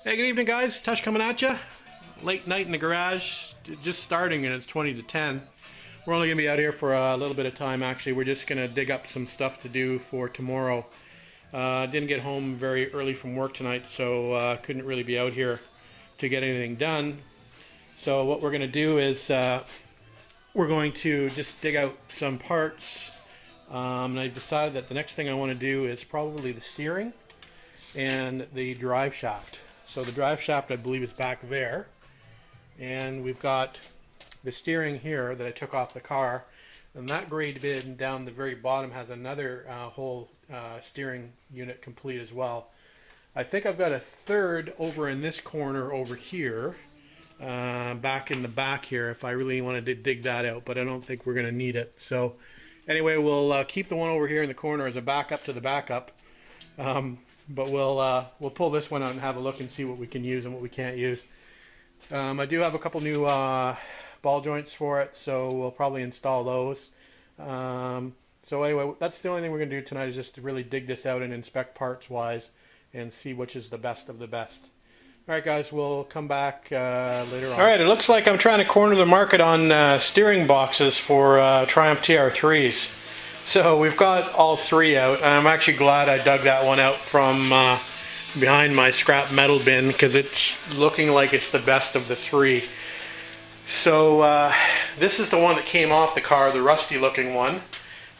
Hey, good evening, guys. Tush coming at you. Late night in the garage, just starting, and it's 20 to 10. We're only going to be out here for a little bit of time, actually. We're just going to dig up some stuff to do for tomorrow. Didn't get home very early from work tonight, so couldn't really be out here to get anything done. So what we're going to do is we're going to just dig out some parts. And I decided that the next thing I want to do is probably the steering and the drive shaft. So the drive shaft, I believe, is back there, and we've got the steering here that I took off the car, and that gray bin down the very bottom has another whole steering unit complete as well. I think I've got a third over in this corner over here, back in the back here, if I really wanted to dig that out, but I don't think we're going to need it. So anyway, we'll keep the one over here in the corner as a backup to the backup. But we'll pull this one out and have a look and see what we can use and what we can't use. I do have a couple new ball joints for it, so we'll probably install those. So anyway, that's the only thing we're going to do tonight, is just to really dig this out and inspect parts wise and see which is the best of the best. Alright guys, we'll come back later on. Alright, it looks like I'm trying to corner the market on steering boxes for Triumph TR3s. So we've got all three out, and I'm actually glad I dug that one out from behind my scrap metal bin, because it's looking like it's the best of the three. So this is the one that came off the car, the rusty looking one.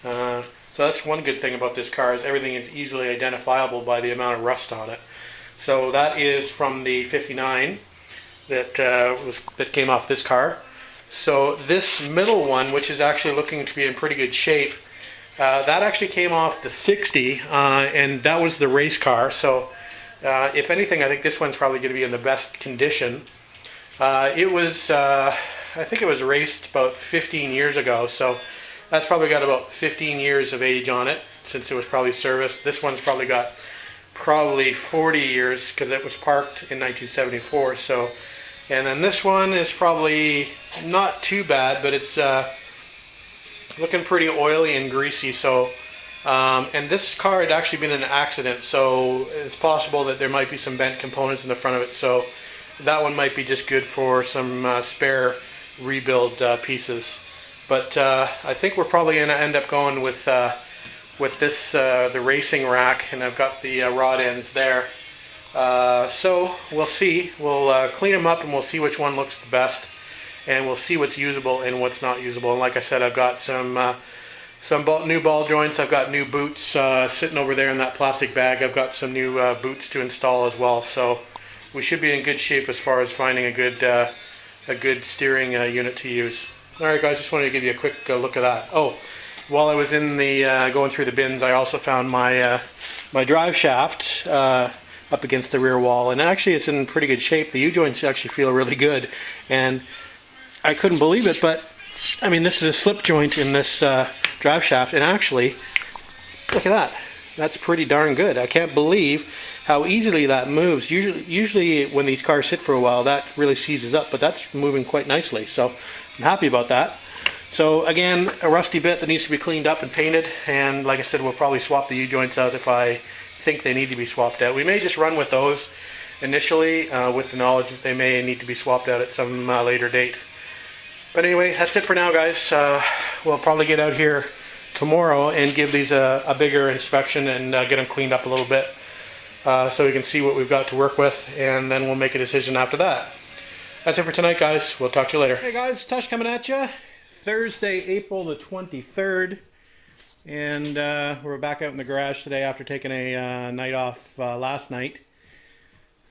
So that's one good thing about this car, is everything is easily identifiable by the amount of rust on it. So that is from the 59 that came off this car. So this middle one, which is actually looking to be in pretty good shape, that actually came off the 60, and that was the race car. So if anything, I think this one's probably going to be in the best condition. It was, I think it was raced about 15 years ago, so that's probably got about 15 years of age on it, since it was probably serviced. This one's probably got 40 years, because it was parked in 1974. So, and then this one is probably not too bad, but it's looking pretty oily and greasy. So, and this car had actually been in an accident, so it's possible that there might be some bent components in the front of it. So that one might be just good for some spare rebuild pieces. But I think we're probably going to end up going with this the racing rack, and I've got the rod ends there. So we'll see. We'll clean them up and we'll see which one looks the best. And we'll see what's usable and what's not usable. And like I said, I've got some new ball joints. I've got new boots sitting over there in that plastic bag. I've got some new boots to install as well. So we should be in good shape as far as finding a good steering unit to use. All right, guys, just wanted to give you a quick look at that. Oh, while I was in the going through the bins, I also found my my drive shaft up against the rear wall, and actually it's in pretty good shape. The U-joints actually feel really good, and I couldn't believe it, but I mean, this is a slip joint in this drive shaft, and actually, look at that. That's pretty darn good. I can't believe how easily that moves. Usually when these cars sit for a while, that really seizes up, but that's moving quite nicely. So I'm happy about that. So again, a rusty bit that needs to be cleaned up and painted, and like I said, we'll probably swap the U-joints out if I think they need to be swapped out. We may just run with those initially, with the knowledge that they may need to be swapped out at some later date. But anyway, that's it for now, guys. We'll probably get out here tomorrow and give these a bigger inspection and get them cleaned up a little bit, so we can see what we've got to work with, and then we'll make a decision after that. That's it for tonight, guys. We'll talk to you later. Hey guys, Tush coming at you. Thursday, April the 23rd, and we're back out in the garage today after taking a night off last night.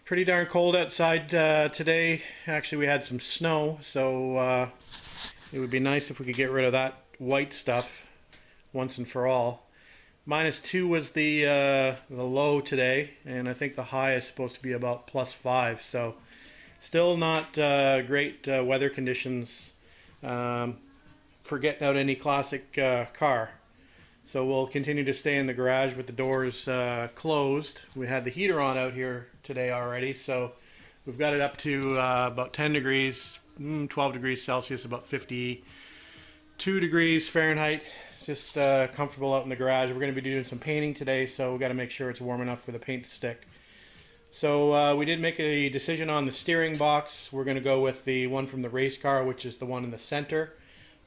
Pretty darn cold outside today. Actually, we had some snow, so it would be nice if we could get rid of that white stuff once and for all. -2 was the low today, and I think the high is supposed to be about +5. So still not great weather conditions for getting out any classic car. So we'll continue to stay in the garage with the doors closed. We had the heater on out here today already, so we've got it up to about 10 degrees, 12 degrees Celsius, about 52 degrees Fahrenheit. Just comfortable out in the garage. We're going to be doing some painting today, so we've got to make sure it's warm enough for the paint to stick. So we did make a decision on the steering box. We're going to go with the one from the race car, which is the one in the center.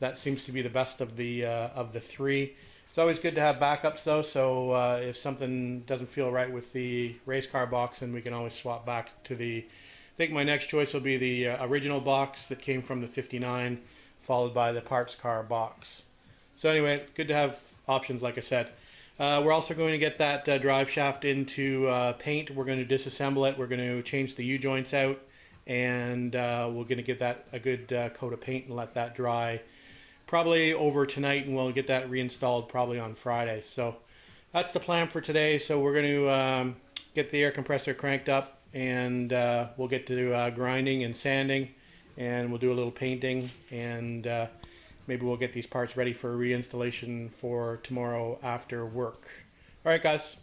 That seems to be the best of the three. It's always good to have backups though, so if something doesn't feel right with the race car box, then we can always swap back to the, I think my next choice will be the original box that came from the 59, followed by the parts car box. So anyway, good to have options like I said. We're also going to get that drive shaft into paint. We're going to disassemble it. We're going to change the U-joints out, and we're going to give that a good coat of paint and let that dry probably over tonight, and we'll get that reinstalled probably on Friday. So that's the plan for today. So we're going to get the air compressor cranked up, and we'll get to grinding and sanding, and we'll do a little painting, and maybe we'll get these parts ready for reinstallation for tomorrow after work. Alright guys,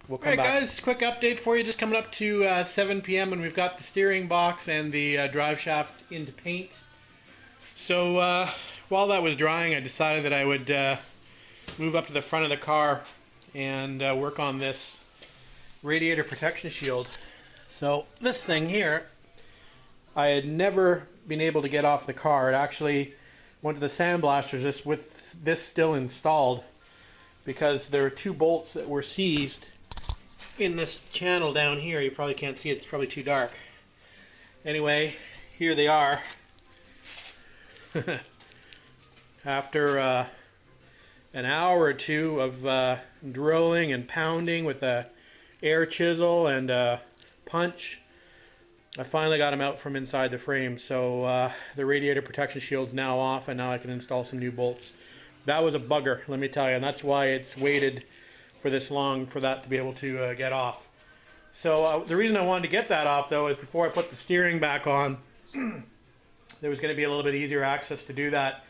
we'll come back. Alright guys, quick update for you, just coming up to 7 p.m. and we've got the steering box and the drive shaft into paint. So while that was drying, I decided that I would move up to the front of the car and work on this radiator protection shield. So this thing here, I had never been able to get off the car. It actually went to the sandblasters just with this still installed, because there are two bolts that were seized in this channel down here. You probably can't see it, it's probably too dark. Anyway, here they are. After an hour or two of drilling and pounding with a air chisel and a punch, I finally got them out from inside the frame. So the radiator protection shield's now off, and now I can install some new bolts. That was a bugger, let me tell you, and that's why it's waited for this long for that to be able to get off. So the reason I wanted to get that off though is before I put the steering back on, there was going to be a little bit easier access to do that.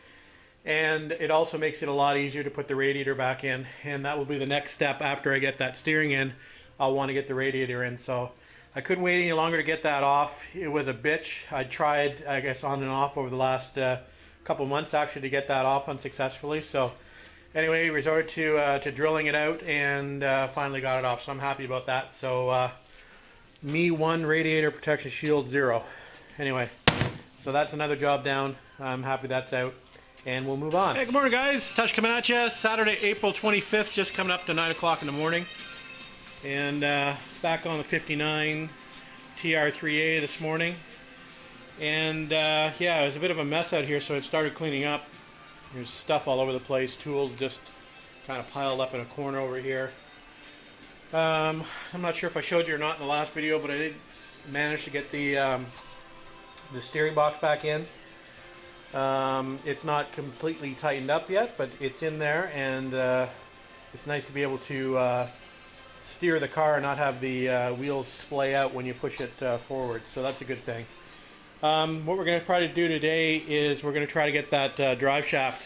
And it also makes it a lot easier to put the radiator back in, and that will be the next step after I get that steering in. I'll want to get the radiator in. So I couldn't wait any longer to get that off. It was a bitch. I tried, I guess, on and off over the last couple months actually to get that off unsuccessfully. So anyway, resorted to drilling it out, and finally got it off. So I'm happy about that. So me 1, radiator protection shield 0. Anyway, so that's another job down. I'm happy that's out. And we'll move on. Hey, good morning guys. Tush coming at you. Saturday, April 25th, just coming up to 9 o'clock in the morning. And back on the 59 TR3A this morning. And yeah, it was a bit of a mess out here, so it started cleaning up. There's stuff all over the place. Tools just kind of piled up in a corner over here. I'm not sure if I showed you or not in the last video, but I did manage to get the steering box back in. It's not completely tightened up yet, but it's in there, and it's nice to be able to steer the car and not have the wheels splay out when you push it forward, so that's a good thing. What we're going to try to do today is we're going to try to get that drive shaft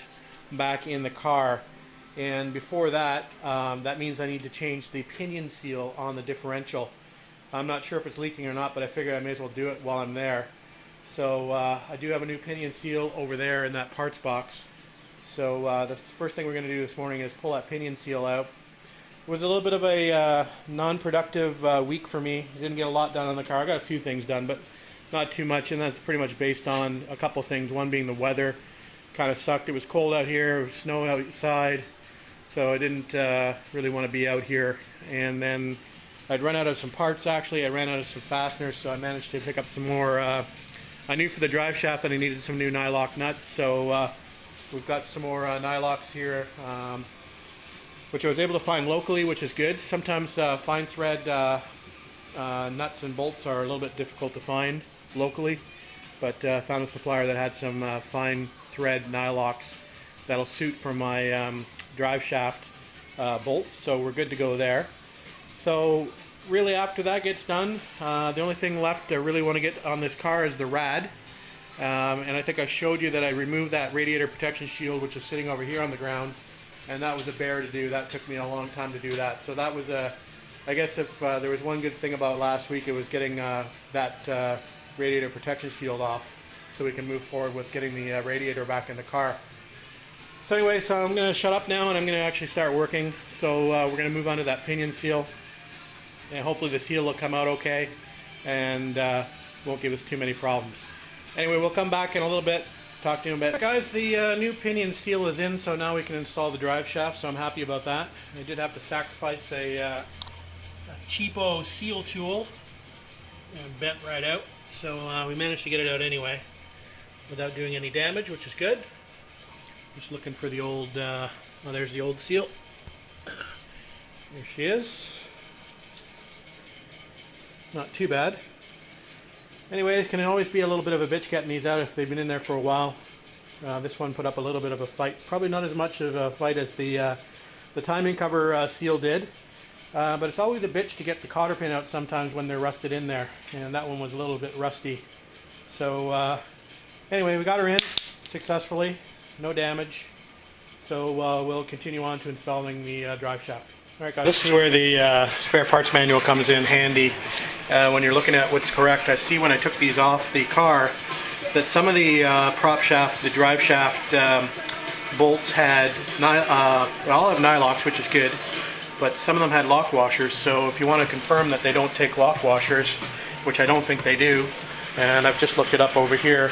back in the car, and before that, that means I need to change the pinion seal on the differential. I'm not sure if it's leaking or not, but I figured I may as well do it while I'm there. So I do have a new pinion seal over there in that parts box. So the first thing we're going to do this morning is pull that pinion seal out. It was a little bit of a non-productive week for me. I didn't get a lot done on the car. I got a few things done, but not too much, and that's pretty much based on a couple things. One being the weather kind of sucked. It was cold out here, it was snow outside, so I didn't really want to be out here. And then I'd run out of some parts actually. I ran out of some fasteners, so I managed to pick up some more. I knew for the drive shaft that I needed some new nylock nuts, so we've got some more nylocks here, which I was able to find locally, which is good. Sometimes fine thread nuts and bolts are a little bit difficult to find locally, but found a supplier that had some fine thread nylocks that'll suit for my drive shaft bolts, so we're good to go there. So really after that gets done, the only thing left I really want to get on this car is the rad, and I think I showed you that I removed that radiator protection shield, which is sitting over here on the ground, and that was a bear to do. That took me a long time to do that. So that was I guess if there was one good thing about last week, it was getting that radiator protection shield off, so we can move forward with getting the radiator back in the car. So anyway, so I'm going to shut up now and I'm going to actually start working. So we're going to move on to that pinion seal. and hopefully the seal will come out okay and won't give us too many problems. Anyway, we'll come back in a little bit, talk to you in a bit. Guys, the new pinion seal is in, so now we can install the drive shaft, so I'm happy about that. I did have to sacrifice a cheapo seal tool, and bent right out, so we managed to get it out anyway without doing any damage, which is good. Just looking for the old, oh, there's the old seal. There she is. Not too bad. Anyway, it can always be a little bit of a bitch getting these out if they've been in there for a while. This one put up a little bit of a fight. Probably not as much of a fight as the timing cover seal did. But it's always a bitch to get the cotter pin out sometimes when they're rusted in there. And that one was a little bit rusty. So anyway, we got her in successfully. No damage. So we'll continue on to installing the drive shaft. Alright guys, this is where the spare parts manual comes in handy when you're looking at what's correct. I see when I took these off the car that some of the prop shaft, the drive shaft bolts had, all have nylocks, which is good, but some of them had lock washers, so if you want to confirm that they don't take lock washers, which I don't think they do, and I've just looked it up over here,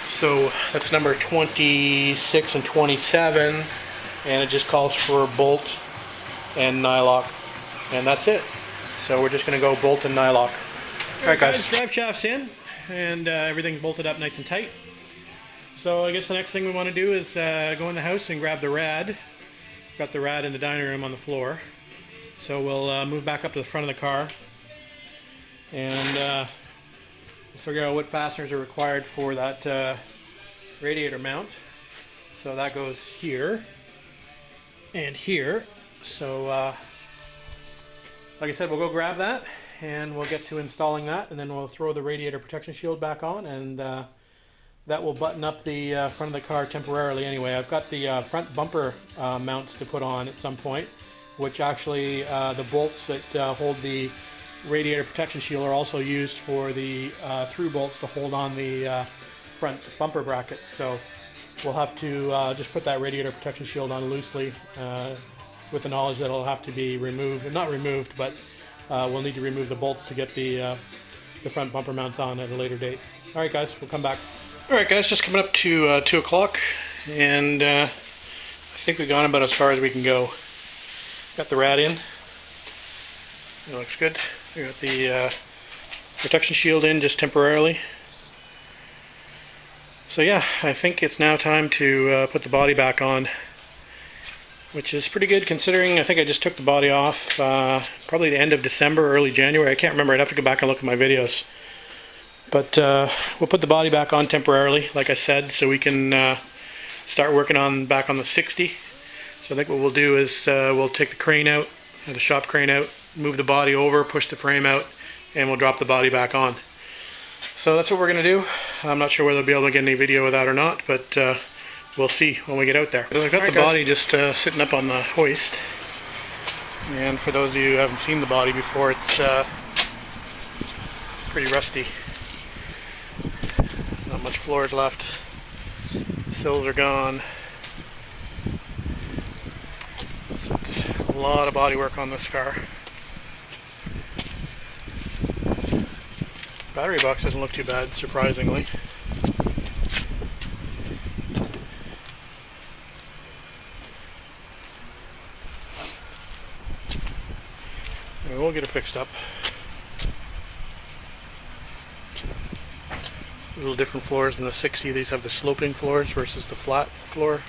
so that's number 26 and 27, and it just calls for bolt and nylock, and that's it. So we're just going to go bolt and nylock. Alright guys, drive shaft's in, and everything's bolted up nice and tight. So I guess the next thing we want to do is go in the house and grab the rad. Got the rad in the dining room on the floor. So we'll move back up to the front of the car, and we'll figure out what fasteners are required for that radiator mount. So that goes here and here. So like I said, we'll go grab that and we'll get to installing that, and then we'll throw the radiator protection shield back on, and that will button up the front of the car temporarily anyway. I've got the front bumper mounts to put on at some point, which actually the bolts that hold the radiator protection shield are also used for the through bolts to hold on the front bumper brackets. So we'll have to just put that radiator protection shield on loosely with the knowledge that it'll have to be removed, not removed, but we'll need to remove the bolts to get the front bumper mounts on at a later date. Alright guys, we'll come back. Alright guys, just coming up to 2 o'clock, and I think we've gone about as far as we can go. Got the rad in. It looks good. We got the protection shield in just temporarily. So yeah, I think it's now time to put the body back on, which is pretty good considering I think I just took the body off probably the end of December, early January. I can't remember. I'd have to go back and look at my videos. But we'll put the body back on temporarily, like I said, so we can start working back on the 60. So I think what we'll do is we'll take the crane out, the shop crane out, move the body over, push the frame out, and we'll drop the body back on. So that's what we're going to do. I'm not sure whether we'll be able to get any video with that or not, but we'll see when we get out there. I've got the body just sitting up on the hoist, and for those of you who haven't seen the body before, it's pretty rusty. Not much floors left. Sills are gone. So it's a lot of body work on this car. Battery box doesn't look too bad, surprisingly. And we'll get it fixed up. A little different floors than the 60. These have the sloping floors versus the flat floor.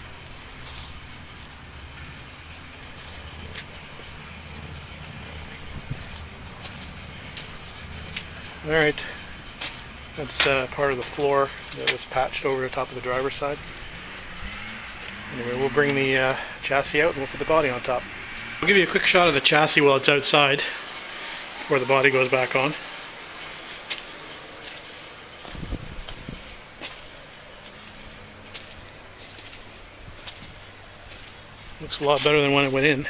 Alright, that's part of the floor that was patched over the top of the driver's side. Anyway, we'll bring the chassis out and we'll put the body on top. I'll give you a quick shot of the chassis while it's outside before the body goes back on. Looks a lot better than when it went in.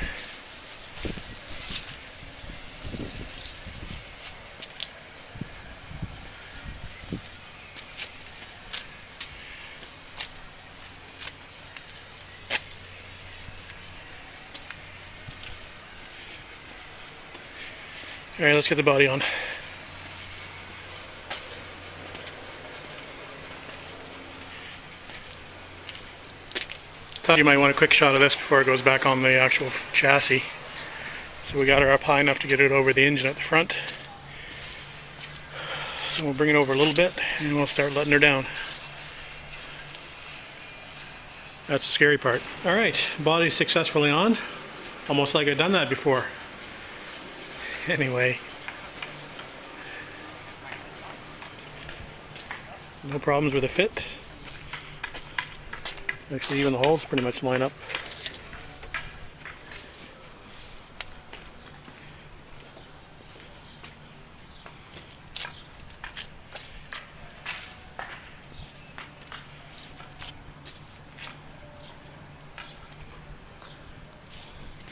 Alright, let's get the body on. Thought you might want a quick shot of this before it goes back on the actual chassis. So we got her up high enough to get it over the engine at the front. So we'll bring it over a little bit and we'll start letting her down. That's the scary part. Alright, body's successfully on. Almost like I've done that before. Anyway. No problems with the fit. Actually, even the holes pretty much line up.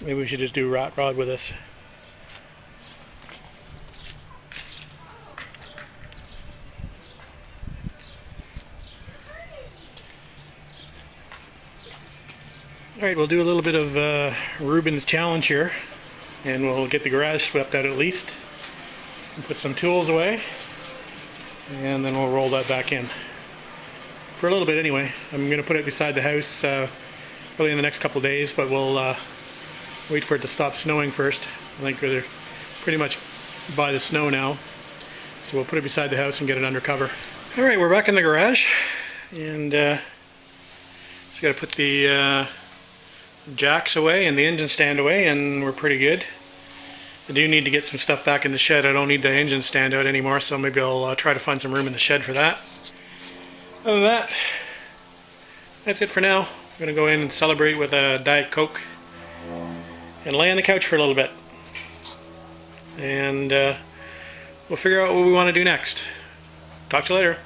Maybe we should just do rat rod with this. Alright, we'll do a little bit of Ruben's challenge here, and we'll get the garage swept out at least, and put some tools away, and then we'll roll that back in. For a little bit anyway. I'm going to put it beside the house probably in the next couple of days, but we'll wait for it to stop snowing first. I think they're pretty much by the snow now, so we'll put it beside the house and get it under cover. Alright, we're back in the garage, and just got to put the jacks away and the engine stand away, and we're pretty good. I do need to get some stuff back in the shed. I don't need the engine stand out anymore, so maybe I'll try to find some room in the shed for that. Other than that, that's it for now. I'm going to go in and celebrate with a Diet Coke and lay on the couch for a little bit. And we'll figure out what we want to do next. Talk to you later.